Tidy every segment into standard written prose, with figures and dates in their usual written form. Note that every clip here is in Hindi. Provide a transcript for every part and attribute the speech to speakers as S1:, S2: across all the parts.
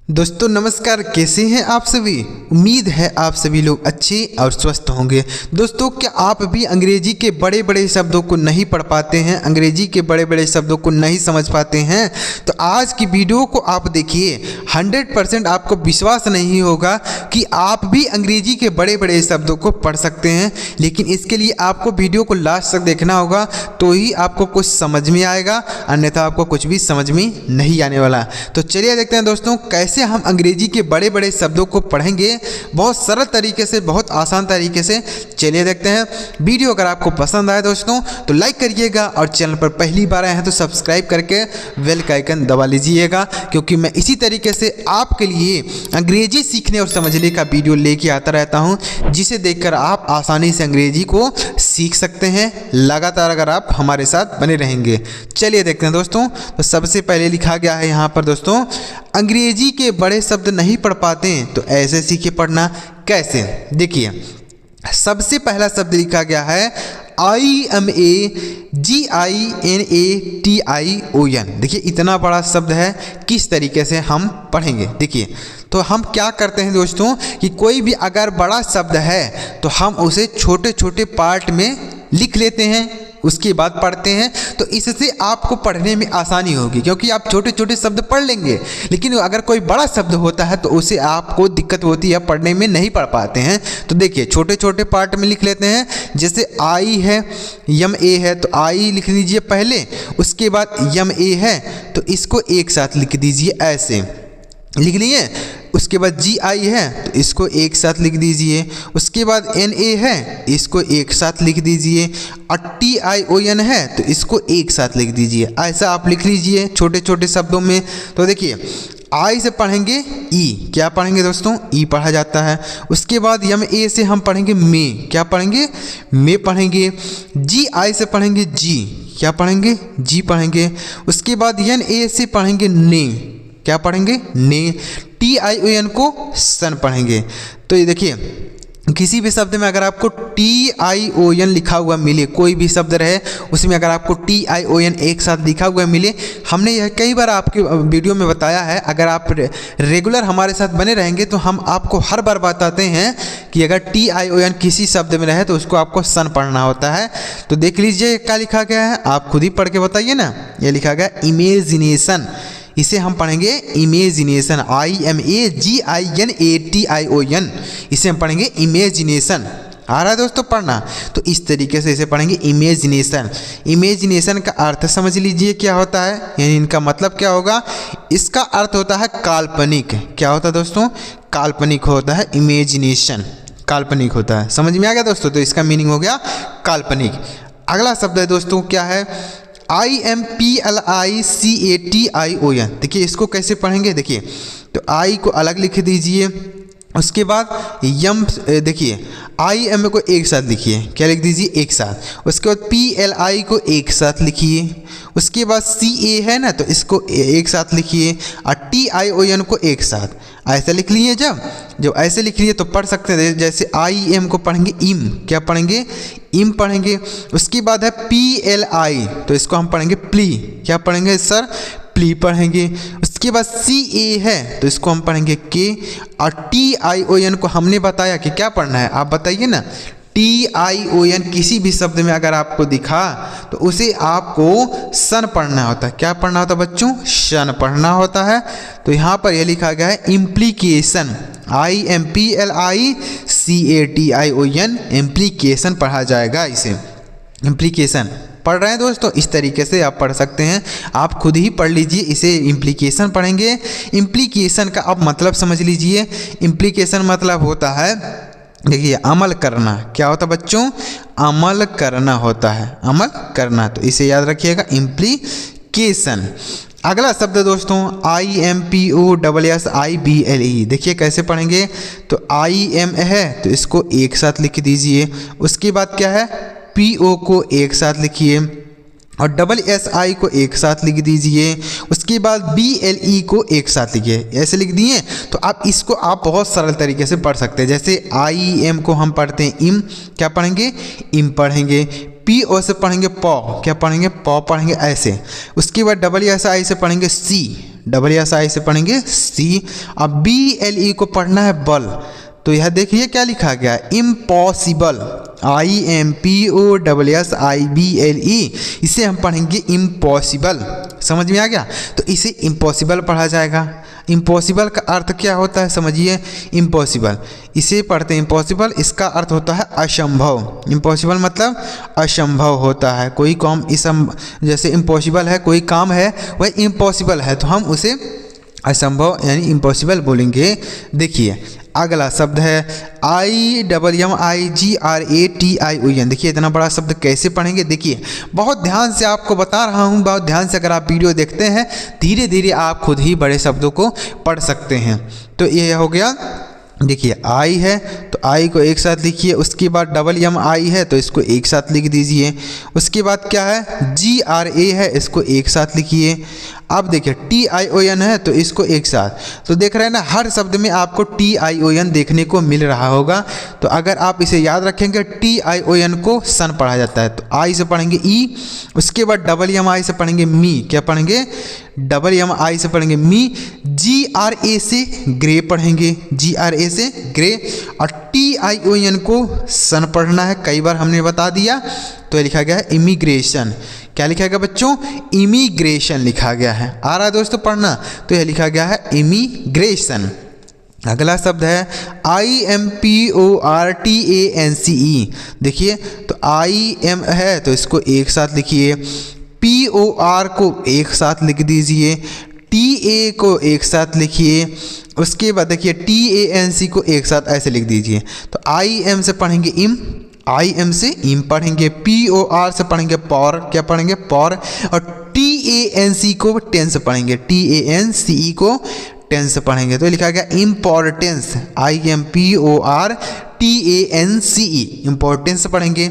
S1: दोस्तों नमस्कार, कैसे हैं आप सभी। उम्मीद है आप सभी लोग अच्छे और स्वस्थ होंगे। दोस्तों क्या आप भी अंग्रेजी के बड़े बड़े शब्दों को नहीं पढ़ पाते हैं, अंग्रेजी के बड़े बड़े शब्दों को नहीं समझ पाते हैं? तो आज की वीडियो को आप देखिए, 100% आपको विश्वास नहीं होगा कि आप भी अंग्रेजी के बड़े बड़े शब्दों को पढ़ सकते हैं। लेकिन इसके लिए आपको वीडियो को लास्ट तक देखना होगा, तो ही आपको कुछ समझ में आएगा, अन्यथा आपको कुछ भी समझ में नहीं आने वाला। तो चलिए देखते हैं दोस्तों कैसे हम अंग्रेजी के बड़े बड़े शब्दों को पढ़ेंगे, बहुत सरल तरीके से, बहुत आसान तरीके से। चलिए देखते हैं। वीडियो अगर आपको पसंद आए दोस्तों तो लाइक करिएगा, और चैनल पर पहली बार आए हैं तो सब्सक्राइब करके बेल का आइकन दबा लीजिएगा, क्योंकि मैं इसी तरीके से आपके लिए अंग्रेजी सीखने और समझने का वीडियो लेके आता रहता हूं, जिसे देखकर आप आसानी से अंग्रेजी को सीख सकते हैं, लगातार अगर आप हमारे साथ बने रहेंगे। चलिए देखते हैं दोस्तों। तो सबसे पहले लिखा गया है यहाँ पर दोस्तों, अंग्रेजी के बड़े शब्द नहीं पढ़ पाते हैं तो ऐसे सीखे पढ़ना। कैसे, देखिए सबसे पहला शब्द लिखा गया है IMAGINATION। देखिए इतना बड़ा शब्द है, किस तरीके से हम पढ़ेंगे। देखिए तो हम क्या करते हैं दोस्तों कि कोई भी अगर बड़ा शब्द है तो हम उसे छोटे छोटे पार्ट में लिख लेते हैं, उसके बाद पढ़ते हैं। तो इससे आपको पढ़ने में आसानी होगी, क्योंकि आप छोटे छोटे शब्द पढ़ लेंगे। लेकिन अगर कोई बड़ा शब्द होता है तो उसे आपको दिक्कत होती है, पढ़ने में नहीं पढ़ पाते हैं। तो देखिए छोटे छोटे पार्ट में लिख लेते हैं। जैसे आई है, MA है, तो आई लिख लीजिए पहले, उसके बाद MA है तो इसको एक साथ लिख दीजिए, ऐसे लिख लिए। उसके बाद GI है तो इसको एक साथ लिख दीजिए। उसके बाद NA है, इसको एक साथ लिख दीजिए। और TION है तो इसको एक साथ लिख दीजिए। ऐसा आप लिख लीजिए छोटे छोटे शब्दों में। तो देखिए आई से पढ़ेंगे ई, क्या पढ़ेंगे दोस्तों, ई पढ़ा जाता है। उसके बाद MA से हम पढ़ेंगे मे, क्या पढ़ेंगे, मे पढ़ेंगे। GI से पढ़ेंगे जी, क्या पढ़ेंगे, जी पढ़ेंगे। उसके बाद NA से पढ़ेंगे ने, क्या पढ़ेंगे, ने। TION को सन पढ़ेंगे। तो ये देखिए किसी भी शब्द में अगर आपको TION लिखा हुआ मिले, कोई भी शब्द रहे उसमें अगर आपको TION एक साथ लिखा हुआ मिले, हमने यह कई बार आपके वीडियो में बताया है। अगर आप रेगुलर हमारे साथ बने रहेंगे तो हम आपको हर बार बताते हैं कि अगर TION किसी शब्द में रहे तो उसको आपको सन पढ़ना होता है। तो देख लीजिए क्या लिखा गया है, आप खुद ही पढ़ के बताइए ना। यह लिखा गया इमेजिनेशन, इसे हम पढ़ेंगे इमेजिनेशन, IMAGINATION, इसे हम पढ़ेंगे इमेजिनेशन। आ रहा है दोस्तों पढ़ना। तो इस तरीके से इसे पढ़ेंगे इमेजिनेशन। इमेजिनेशन का अर्थ समझ लीजिए क्या होता है, यानी इनका मतलब क्या होगा। इसका अर्थ होता है काल्पनिक। क्या होता है दोस्तों, काल्पनिक होता है। इमेजिनेशन काल्पनिक होता है, समझ में आ गया दोस्तों। तो इसका मीनिंग हो गया काल्पनिक। अगला शब्द है दोस्तों क्या है, IMPLICATION। देखिए इसको कैसे पढ़ेंगे, देखिए तो आई को अलग लिख दीजिए। उसके बाद यम, देखिए IM को एक साथ लिखिए, क्या लिख दीजिए, एक साथ। उसके बाद PLI को एक साथ लिखिए। उसके बाद CA है ना तो इसको एक साथ लिखिए, और TION को एक साथ। ऐसा लिख लिए, जब ऐसे लिख लिए तो पढ़ सकते हैं। जैसे IM को पढ़ेंगे इम, क्या पढ़ेंगे, इम पढ़ेंगे। उसके बाद है PLI तो इसको हम पढ़ेंगे प्ली, क्या पढ़ेंगे सर, प्ली पढ़ेंगे। उसके बाद CA है तो इसको हम पढ़ेंगे के। और TION को हमने बताया कि क्या पढ़ना है, आप बताइए ना। TION किसी भी शब्द में अगर आपको दिखा तो उसे आपको सन पढ़ना होता है। क्या पढ़ना होता है बच्चों, सन पढ़ना होता है। तो यहाँ पर यह लिखा गया है इम्प्लीकेशन, IMPLICATION, इम्प्लीकेशन पढ़ा जाएगा। इसे इम्प्लीकेशन पढ़ रहे हैं दोस्तों, इस तरीके से आप पढ़ सकते हैं। आप खुद ही पढ़ लीजिए, इसे इम्प्लीकेशन पढ़ेंगे। इम्प्लीकेशन का आप मतलब समझ लीजिए। इम्प्लीकेशन मतलब होता है, देखिए अमल करना। क्या होता है बच्चों, अमल करना होता है, अमल करना। तो इसे याद रखिएगा, इम्प्लीकेशन। अगला शब्द दोस्तों IMPOSSIBLE। देखिए कैसे पढ़ेंगे, तो IM है तो इसको एक साथ लिख दीजिए। उसके बाद क्या है, PO को एक साथ लिखिए, और SSI को एक साथ लिख दीजिए। उसके बाद BLE को एक साथ लिखिए। ऐसे लिख दिए तो आप इसको आप बहुत सरल तरीके से पढ़ सकते हैं। जैसे IM को हम पढ़ते हैं इम, क्या पढ़ेंगे, इम पढ़ेंगे। PO से पढ़ेंगे पौ, क्या पढ़ेंगे, पौ पढ़ेंगे, ऐसे। उसके बाद SSI से पढ़ेंगे सी, SSI से पढ़ेंगे सी। अब BLE को पढ़ना है बल, तो यह देखिए क्या लिखा गया है, इम्पॉसिबल, IMPOSSIBLE, इसे हम पढ़ेंगे इम्पॉसिबल। समझ में आ गया? तो इसे इम्पॉसिबल पढ़ा जाएगा। इम्पॉसिबल का अर्थ क्या होता है समझिए, इम्पॉसिबल इसे पढ़ते हैं इम्पॉसिबल, इसका अर्थ होता है असंभव। इम्पॉसिबल मतलब असंभव होता है, कोई काम जैसे इम्पॉसिबल है कोई काम है वह इम्पॉसिबल है, तो हम उसे असंभव यानी इम्पॉसिबल बोलेंगे। देखिए अगला शब्द है IMMIGRATION। देखिए इतना बड़ा शब्द कैसे पढ़ेंगे, देखिए बहुत ध्यान से आपको बता रहा हूँ, बहुत ध्यान से अगर आप वीडियो देखते हैं धीरे धीरे आप खुद ही बड़े शब्दों को पढ़ सकते हैं। तो ये हो गया, देखिए आई है तो आई को एक साथ लिखिए, उसके बाद MMI है तो इसको एक साथ लिख दीजिए, उसके बाद क्या है GRA है इसको एक साथ लिखिए। अब देखिए TION है तो इसको एक साथ, तो देख रहे हैं ना हर शब्द में आपको TION देखने को मिल रहा होगा। तो अगर आप इसे याद रखेंगे TION को सन पढ़ा जाता है, तो आई से पढ़ेंगे ई, उसके बाद MMI से पढ़ेंगे मी, क्या पढ़ेंगे MMI से पढ़ेंगे मी, GRA से ग्रे पढ़ेंगे, GRA से ग्रे, और TION को सन पढ़ना है, कई बार हमने बता दिया। तो ये लिखा गया है इमिग्रेशन, क्या लिखा गया बच्चों, इमिग्रेशन लिखा गया है। आ रहा है दोस्तों पढ़ना, तो यह लिखा गया है इमिग्रेशन। अगला शब्द है IMPORTANCE। देखिए तो IM है तो इसको एक साथ लिखिए, POR को एक साथ लिख दीजिए, TA को एक साथ लिखिए, उसके बाद देखिए TANC को एक साथ ऐसे लिख दीजिए। तो IM से पढ़ेंगे इम, IM से इम पढ़ेंगे, POR से पढ़ेंगे पॉर, क्या पढ़ेंगे पॉर, और TANC को टेंस पढ़ेंगे, TANCE को टेंस पढ़ेंगे। तो लिखा गया इम्पोर्टेंस, IMPORTANCE, इम्पोर्टेंस पढ़ेंगे।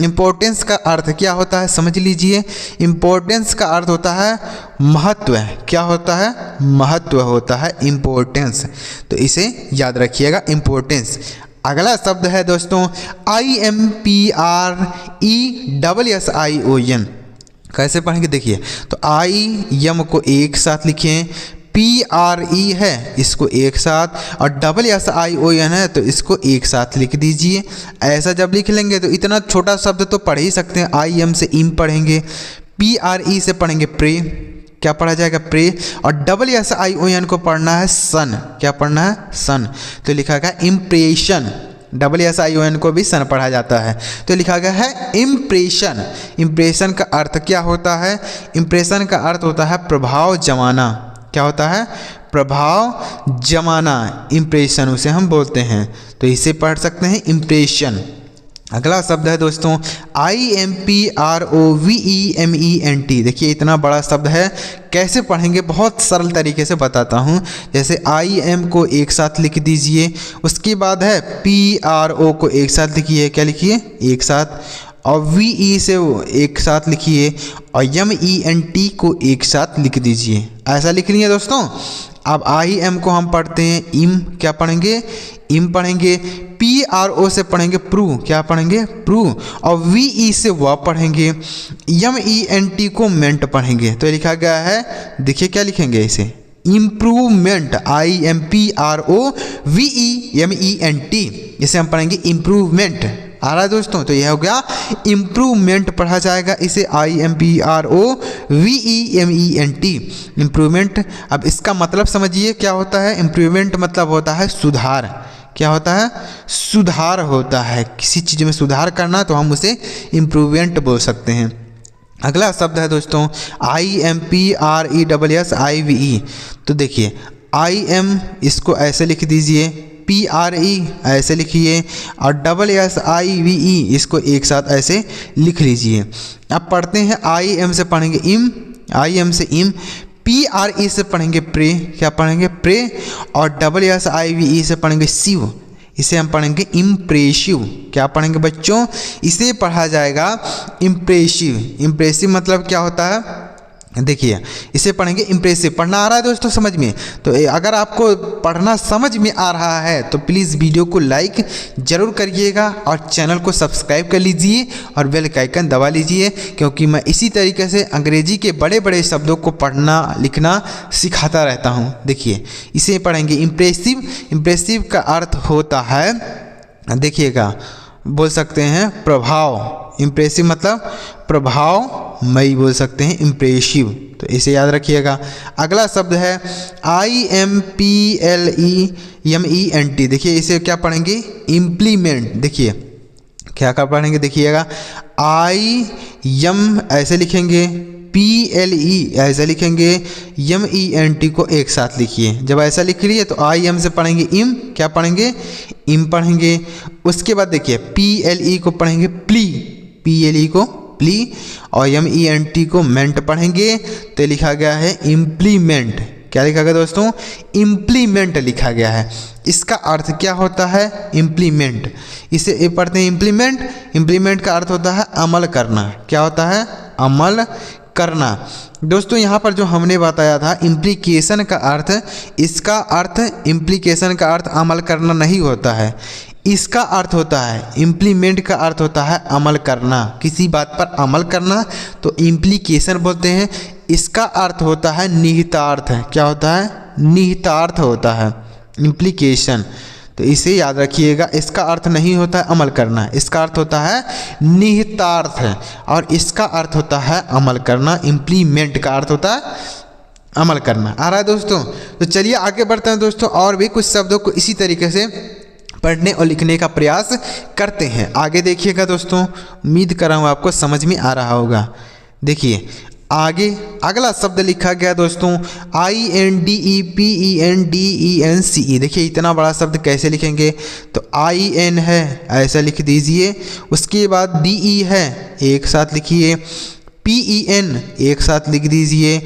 S1: इम्पोर्टेंस का अर्थ क्या होता है समझ लीजिए, इम्पोर्टेंस का अर्थ होता है महत्व, क्या होता है महत्व होता है इम्पोर्टेंस, तो इसे याद रखिएगा इम्पोर्टेंस। अगला शब्द है दोस्तों IMPRESSION, कैसे पढ़ेंगे देखिए, तो IM को एक साथ लिखें, PRE है इसको एक साथ, और SSION है तो इसको एक साथ लिख दीजिए। ऐसा जब लिख लेंगे तो इतना छोटा शब्द तो पढ़ ही सकते हैं। IM से इम पढ़ेंगे, PRE से पढ़ेंगे प्रे, क्या पढ़ा जाएगा प्रे, और SSION को पढ़ना है सन, क्या पढ़ना है सन, तो लिखा गया इम्प्रेशन। SSION को भी सन पढ़ा जाता है, तो लिखा गया है इम्प्रेशन। इम्प्रेशन का अर्थ क्या होता है, इम्प्रेशन का अर्थ होता है प्रभाव जमाना, क्या होता है प्रभाव जमाना, इम्प्रेशन उसे हम बोलते हैं, तो इसे पढ़ सकते हैं इम्प्रेशन। अगला शब्द है दोस्तों IMPROVEMENT। देखिए इतना बड़ा शब्द है, कैसे पढ़ेंगे बहुत सरल तरीके से बताता हूँ। जैसे IM को एक साथ लिख दीजिए, उसके बाद है PRO को एक साथ लिखिए, क्या लिखिए एक साथ, और VE से एक साथ लिखिए, और MENT को एक साथ लिख दीजिए। ऐसा लिख लिए दोस्तों। अब IM को हम पढ़ते हैं इम, क्या पढ़ेंगे इम पढ़ेंगे, PRO से पढ़ेंगे प्रू, क्या पढ़ेंगे प्रू, और VE से वह पढ़ेंगे, MENT को मेंट पढ़ेंगे। तो लिखा गया है, देखिए क्या लिखेंगे इसे इम्प्रूवमेंट, IMPROVEMENT, इसे हम पढ़ेंगे इम्प्रूवमेंट। आ रहा है दोस्तों, तो यह हो गया इम्प्रूवमेंट पढ़ा जाएगा इसे IMPROVEMENT, इम्प्रूवमेंट। अब इसका मतलब समझिए क्या होता है, इम्प्रूवमेंट मतलब होता है सुधार, क्या होता है सुधार होता है, किसी चीज़ में सुधार करना तो हम उसे इम्प्रूवमेंट बोल सकते हैं। अगला शब्द है दोस्तों IMPRESSIVE। तो देखिए IM इसको ऐसे लिख दीजिए, PRE ऐसे लिखिए, और SSIVE इसको एक साथ ऐसे लिख लीजिए। अब पढ़ते हैं IM से पढ़ेंगे इम, IM से इम, PRE से पढ़ेंगे प्रे, क्या पढ़ेंगे प्रे, और SSIVE से पढ़ेंगे सिव, इसे हम पढ़ेंगे इम्प्रेसिव, क्या पढ़ेंगे बच्चों इसे पढ़ा जाएगा इम्प्रेसिव। इम्प्रेसिव मतलब क्या होता है, देखिए इसे पढ़ेंगे इम्प्रेसिव। पढ़ना आ रहा है दोस्तों समझ में? तो अगर आपको पढ़ना समझ में आ रहा है तो प्लीज़ वीडियो को लाइक ज़रूर करिएगा और चैनल को सब्सक्राइब कर लीजिए और बेल का आइकन दबा लीजिए, क्योंकि मैं इसी तरीके से अंग्रेजी के बड़े बड़े शब्दों को पढ़ना लिखना सिखाता रहता हूँ। देखिए इसे पढ़ेंगे इम्प्रेसिव। इम्प्रेसिव का अर्थ होता है, देखिएगा, बोल सकते हैं प्रभाव। इम्प्रेसिव मतलब प्रभावमयी बोल सकते हैं इम्प्रेसिव, तो इसे याद रखिएगा। अगला शब्द है IMPLEMENT। देखिए इसे क्या पढ़ेंगे? इम्प्लीमेंट। देखिए क्या क्या पढ़ेंगे, देखिएगा IM ऐसे लिखेंगे, PLE ऐसे लिखेंगे, MENT को एक साथ लिखिए। जब ऐसा लिख लिए तो IM से पढ़ेंगे इम, क्या पढ़ेंगे? इम पढ़ेंगे। उसके बाद देखिए PLE को पढ़ेंगे प्ली, PLE को प्ली, और MENT को मेंट पढ़ेंगे, तो लिखा गया है इम्प्लीमेंट। क्या लिखा गया दोस्तों? इम्प्लीमेंट लिखा गया है। इसका अर्थ क्या होता है? इम्प्लीमेंट। इसे पढ़ते हैं इम्प्लीमेंट। इम्प्लीमेंट का अर्थ होता है अमल करना। क्या होता है? अमल करना। दोस्तों यहाँ पर जो हमने बताया था इम्प्लीकेशन का अर्थ, इसका अर्थ इम्प्लीकेशन का अर्थ अमल करना नहीं होता है, इसका अर्थ होता है इम्प्लीमेंट का अर्थ होता है अमल करना, किसी बात पर अमल करना, तो इम्प्लीकेशन बोलते हैं। इसका अर्थ होता है निहितार्थ। क्या होता है? निहितार्थ होता है इम्प्लीकेशन। तो इसे याद रखिएगा, इसका अर्थ नहीं होता है अमल करना, इसका अर्थ होता है निहितार्थ, और इसका अर्थ होता है अमल करना। इम्प्लीमेंट का अर्थ होता है अमल करना। आ रहा है दोस्तों? तो चलिए आगे बढ़ते हैं दोस्तों, और भी कुछ शब्दों को इसी तरीके से पढ़ने और लिखने का प्रयास करते हैं। आगे देखिएगा दोस्तों, उम्मीद कर रहा हूँ आपको समझ में आ रहा होगा। देखिए आगे अगला शब्द लिखा गया दोस्तों INDEPENDENCE। देखिए इतना बड़ा शब्द कैसे लिखेंगे? तो IN है ऐसा लिख दीजिए, उसके बाद DE है एक साथ लिखिए, PEN एक साथ लिख दीजिए,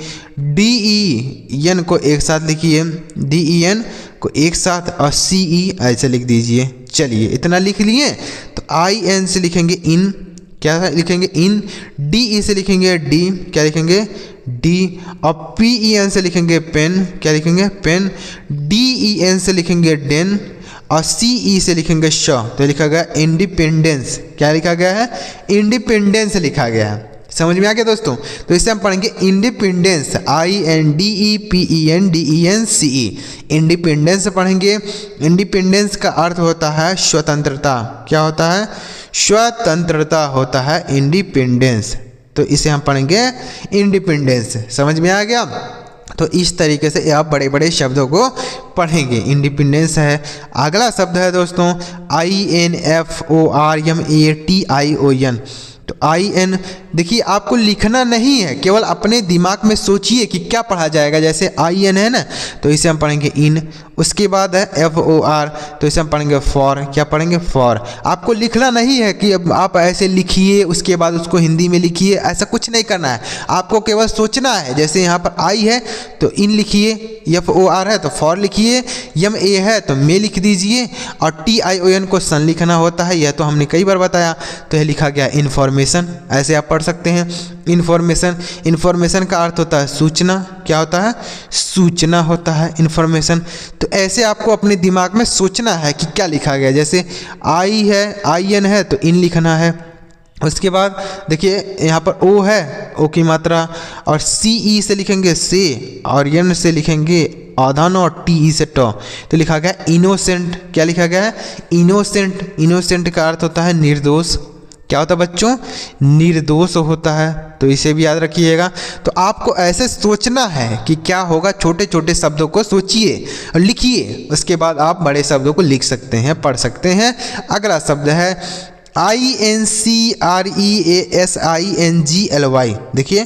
S1: DEN को एक साथ लिखिए, DEN को एक साथ, और CE ऐसे लिख दीजिए। चलिए इतना लिख लिए। तो IN से लिखेंगे इन, क्या लिखेंगे? इन। DE से लिखेंगे डी, क्या लिखेंगे? डी। और PEN से लिखेंगे पेन, क्या लिखेंगे? पेन। DEN से लिखेंगे डेन, और CE से लिखेंगे श। तो लिखा गया इंडिपेंडेंस। क्या लिखा गया है? इंडिपेंडेंस लिखा गया है। समझ में आ गया दोस्तों? तो इसे हम पढ़ेंगे इंडिपेंडेंस, INDEPENDENCE। इंडिपेंडेंस पढ़ेंगे। इंडिपेंडेंस का अर्थ होता है स्वतंत्रता। क्या होता है? स्वतंत्रता होता है इंडिपेंडेंस। तो इसे हम पढ़ेंगे इंडिपेंडेंस। समझ में आ गया? तो इस तरीके से आप बड़े बड़े शब्दों को पढ़ेंगे। इंडिपेंडेंस है। अगला शब्द है दोस्तों INFORMATION। तो IN देखिए आपको लिखना नहीं है, केवल अपने दिमाग में सोचिए कि क्या पढ़ा जाएगा। जैसे IN है ना, तो इसे हम पढ़ेंगे इन। उसके बाद है FOR, तो इसे हम पढ़ेंगे फॉर। क्या पढ़ेंगे? फॉर। आपको लिखना नहीं है कि अब आप ऐसे लिखिए उसके बाद उसको हिंदी में लिखिए, ऐसा कुछ नहीं करना है। आपको केवल सोचना है। जैसे यहाँ पर I है तो इन लिखिए, FOR है तो फॉर लिखिए, MA है तो मे लिख दीजिए, और TION को सन लिखना होता है, यह तो हमने कई बार बताया। तो यह लिखा गया इन्फॉर्मेशन, ऐसे आप पढ़ सकते हैं। इन्फॉर्मेशन, इन्फॉर्मेशन का अर्थ होता है सूचना। क्या होता है? सूचना होता है इन्फॉर्मेशन। तो ऐसे आपको अपने दिमाग में सोचना है कि क्या लिखा गया। जैसे I है, IN है तो इन लिखना है। उसके बाद देखिए यहाँ पर O है, O की मात्रा, और CE से लिखेंगे से, और N से लिखेंगे आधान, और TE से ट। तो लिखा गया इनोसेंट। क्या लिखा गया है? इनोसेंट। इनोसेंट का अर्थ होता है निर्दोष। क्या होता है बच्चों? निर्दोष होता है। तो इसे भी याद रखिएगा। तो आपको ऐसे सोचना है कि क्या होगा, छोटे छोटे शब्दों को सोचिए और लिखिए, उसके बाद आप बड़े शब्दों को लिख सकते हैं, पढ़ सकते हैं। अगला शब्द है INCREASINGLY। देखिए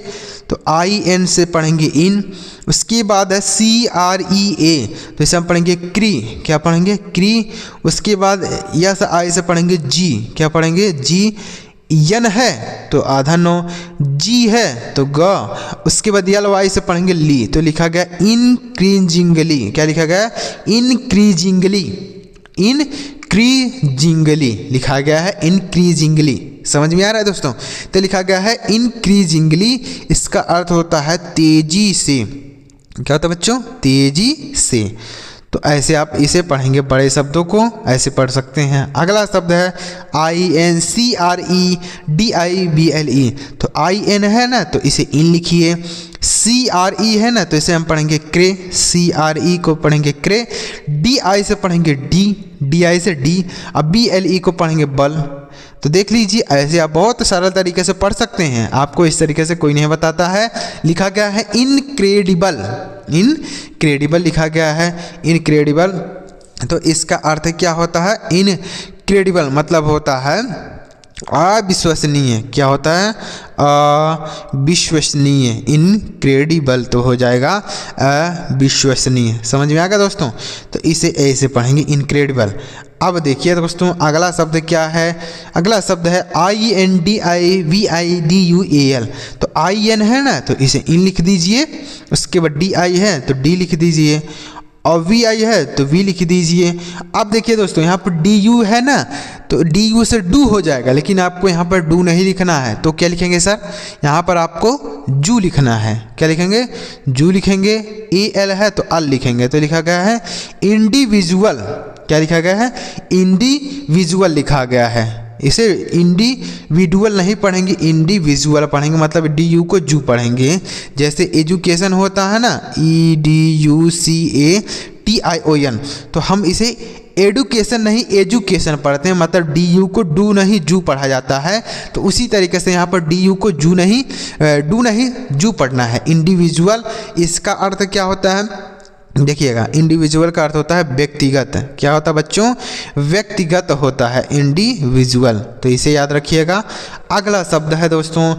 S1: तो IN से पढ़ेंगे इन, उसके बाद है CREA, तो इसे हम पढ़ेंगे क्री। क्या पढ़ेंगे? क्री। उसके बाद यस आई से पढ़ेंगे जी। क्या पढ़ेंगे? जी। यन है तो आधा नो, जी है तो ग। उसके बाद यल वाई से पढ़ेंगे ली, तो लिखा गया इनक्रीजिंगली। क्या लिखा गया? इनक्रीजिंगली। इनक्रीजिंगली लिखा गया है, इनक्रीजिंगली। समझ में आ रहा है दोस्तों। तो लिखा गया है इंक्रीजिंगली, इसका अर्थ होता है तेजी से। क्या होता है बच्चों? तेजी से। तो ऐसे आप इसे पढ़ेंगे, बड़े शब्दों को ऐसे पढ़ सकते हैं। अगला शब्द है INCREDIBLE। तो IN है ना, तो इसे इन लिखिए। CRE है ना, तो इसे हम पढ़ेंगे क्रे, CRE को पढ़ेंगे क्रे। DI से पढ़ेंगे डी, DI से डी। अब BLE को पढ़ेंगे बल। तो देख लीजिए, ऐसे आप बहुत सरल तरीके से पढ़ सकते हैं, आपको इस तरीके से कोई नहीं बताता है। लिखा गया है इनक्रेडिबल, इनक्रेडिबल लिखा गया है, इनक्रेडिबल। तो इसका अर्थ क्या होता है? इनक्रेडिबल मतलब होता है अविश्वसनीय। क्या होता है? अविश्वसनीय। इनक्रेडिबल तो हो जाएगा अविश्वसनीय। समझ में आ गया दोस्तों? तो इसे ऐसे पढ़ेंगे इनक्रेडिबल। अब देखिए दोस्तों, अगला शब्द क्या है? अगला शब्द है INDIVIDUAL। तो IN है ना, तो इसे इन लिख दीजिए। उसके बाद DI है तो D लिख दीजिए, और VI है तो V लिख दीजिए। अब देखिए दोस्तों, यहाँ पर DU है ना, तो DU से डू हो जाएगा, लेकिन आपको यहाँ पर डू नहीं लिखना है। तो क्या लिखेंगे सर? यहाँ पर आपको जू लिखना है। क्या लिखेंगे? जू लिखेंगे। AL है तो अल लिखेंगे। तो लिखा गया है इंडिविजुअल। क्या लिखा गया है? इंडिविजुअल लिखा गया है। इसे इंडिविजुअल नहीं पढ़ेंगे, इंडिविजुअल पढ़ेंगे, मतलब DU को जू पढ़ेंगे। जैसे एजुकेशन होता है ना, EDUCATION, तो हम इसे एडुकेशन नहीं एजुकेशन पढ़ते हैं, मतलब DU को डू नहीं जू पढ़ा जाता है। तो उसी तरीके से यहाँ पर DU को डू नहीं जू पढ़ना है। इंडिविजुअल, इसका अर्थ क्या होता है? देखिएगा, इंडिविजुअल का अर्थ होता है व्यक्तिगत। क्या होता है बच्चों? व्यक्तिगत होता है इंडिविजुअल। तो इसे याद रखिएगा। अगला शब्द है दोस्तों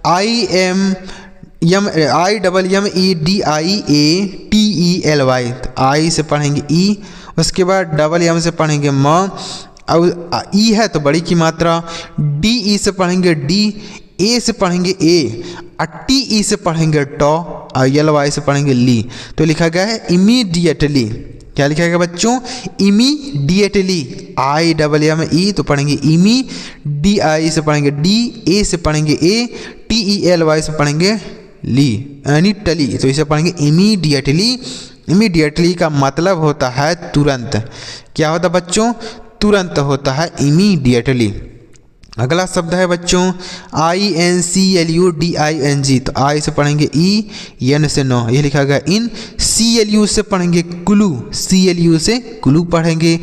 S1: IMMEDIATELY। तो आई से पढ़ेंगे ई, उसके बाद डबल एम से पढ़ेंगे म, और ई है तो बड़ी की मात्रा। DE से पढ़ेंगे डी, ए से पढ़ेंगे ए, और TE से पढ़ेंगे टॉ, और LY से पढ़ेंगे ली। तो लिखा गया है इमीडिएटली। क्या लिखा गया बच्चों? इमीडिएटली। IMME तो पढ़ेंगे इमी, DI से पढ़ेंगे डी, ए से पढ़ेंगे ए, TELY से पढ़ेंगे ली, यानी टली। तो इसे पढ़ेंगे इमीडिएटली। इमीडिएटली का मतलब होता है तुरंत। क्या होता है बच्चों? तुरंत होता है इमीडिएटली। अगला शब्द है बच्चों INCLUDING। तो आई से पढ़ेंगे ई, एन से नो, ये लिखा गया इन। CLU से पढ़ेंगे क्लू, CLU से क्लू पढ़ेंगे।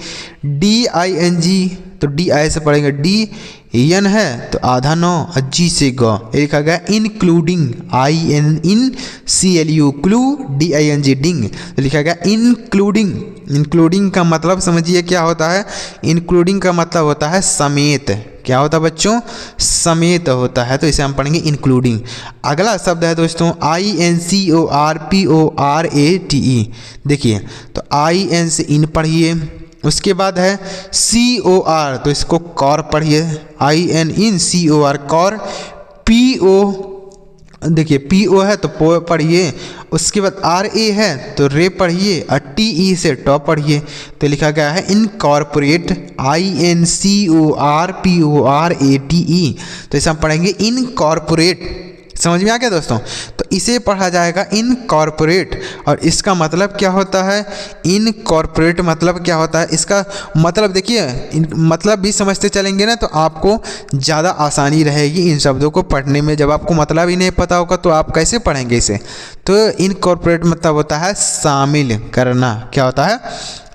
S1: DING, तो DI से पढ़ेंगे डी, एन है तो आधा नो, और जी से ग, ये लिखा गया इंक्लूडिंग। INCLU क्लू, DING डिंग, तो लिखा गया इंक्लूडिंग। इंक्लूडिंग का मतलब समझिए क्या होता है? इंक्लूडिंग का मतलब होता है समेत। क्या होता है बच्चों? समेत होता है। तो इसे हम पढ़ेंगे इंक्लूडिंग। अगला शब्द है दोस्तों INCORPORATE। देखिए, तो IN से इन पढ़िए, उसके बाद है COR, तो इसको कॉर पढ़िए। IN in, COR cor. PO, देखिए PO है तो पो पढ़िए, उसके बाद RA है तो रे पढ़िए, और TE से टॉ पढ़िए। तो लिखा गया है इनकॉर्पोरेट। INCORPORATE। तो इसे हम पढ़ेंगे इनकॉर्पोरेट। समझ में आ गया दोस्तों? तो इसे पढ़ा जाएगा इनकॉर्पोरेट। और इसका मतलब क्या होता है? इनकॉर्पोरेट मतलब क्या होता है? इसका मतलब देखिए, मतलब भी समझते चलेंगे ना तो आपको ज़्यादा आसानी रहेगी इन शब्दों को पढ़ने में। जब आपको मतलब ही नहीं पता होगा तो आप कैसे पढ़ेंगे इसे? तो इनकॉर्पोरेट मतलब होता है शामिल करना। क्या होता है?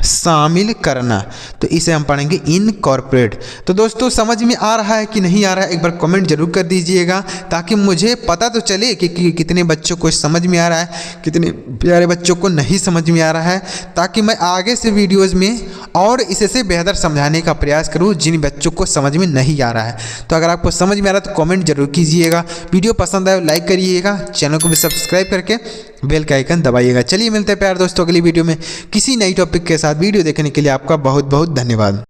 S1: शामिल करना। तो इसे हम पढ़ेंगे इनकॉर्पोरेट। तो दोस्तों, समझ में आ रहा है कि नहीं आ रहा है? एक बार कमेंट जरूर कर दीजिएगा, ताकि मुझे पता तो चले कि कितने बच्चों को समझ में आ रहा है, कितने प्यारे बच्चों को नहीं समझ में आ रहा है, ताकि मैं आगे से वीडियोज़ में और इससे बेहतर समझाने का प्रयास करूँ जिन बच्चों को समझ में नहीं आ रहा है। तो अगर आपको समझ में आ रहा है तो कमेंट जरूर कीजिएगा। वीडियो पसंद आए लाइक करिएगा, चैनल को भी सब्सक्राइब करके बेल का आइकन दबाइएगा। चलिए मिलते हैं प्यार दोस्तों अगली वीडियो में किसी नई टॉपिक के साथ। वीडियो देखने के लिए आपका बहुत बहुत धन्यवाद।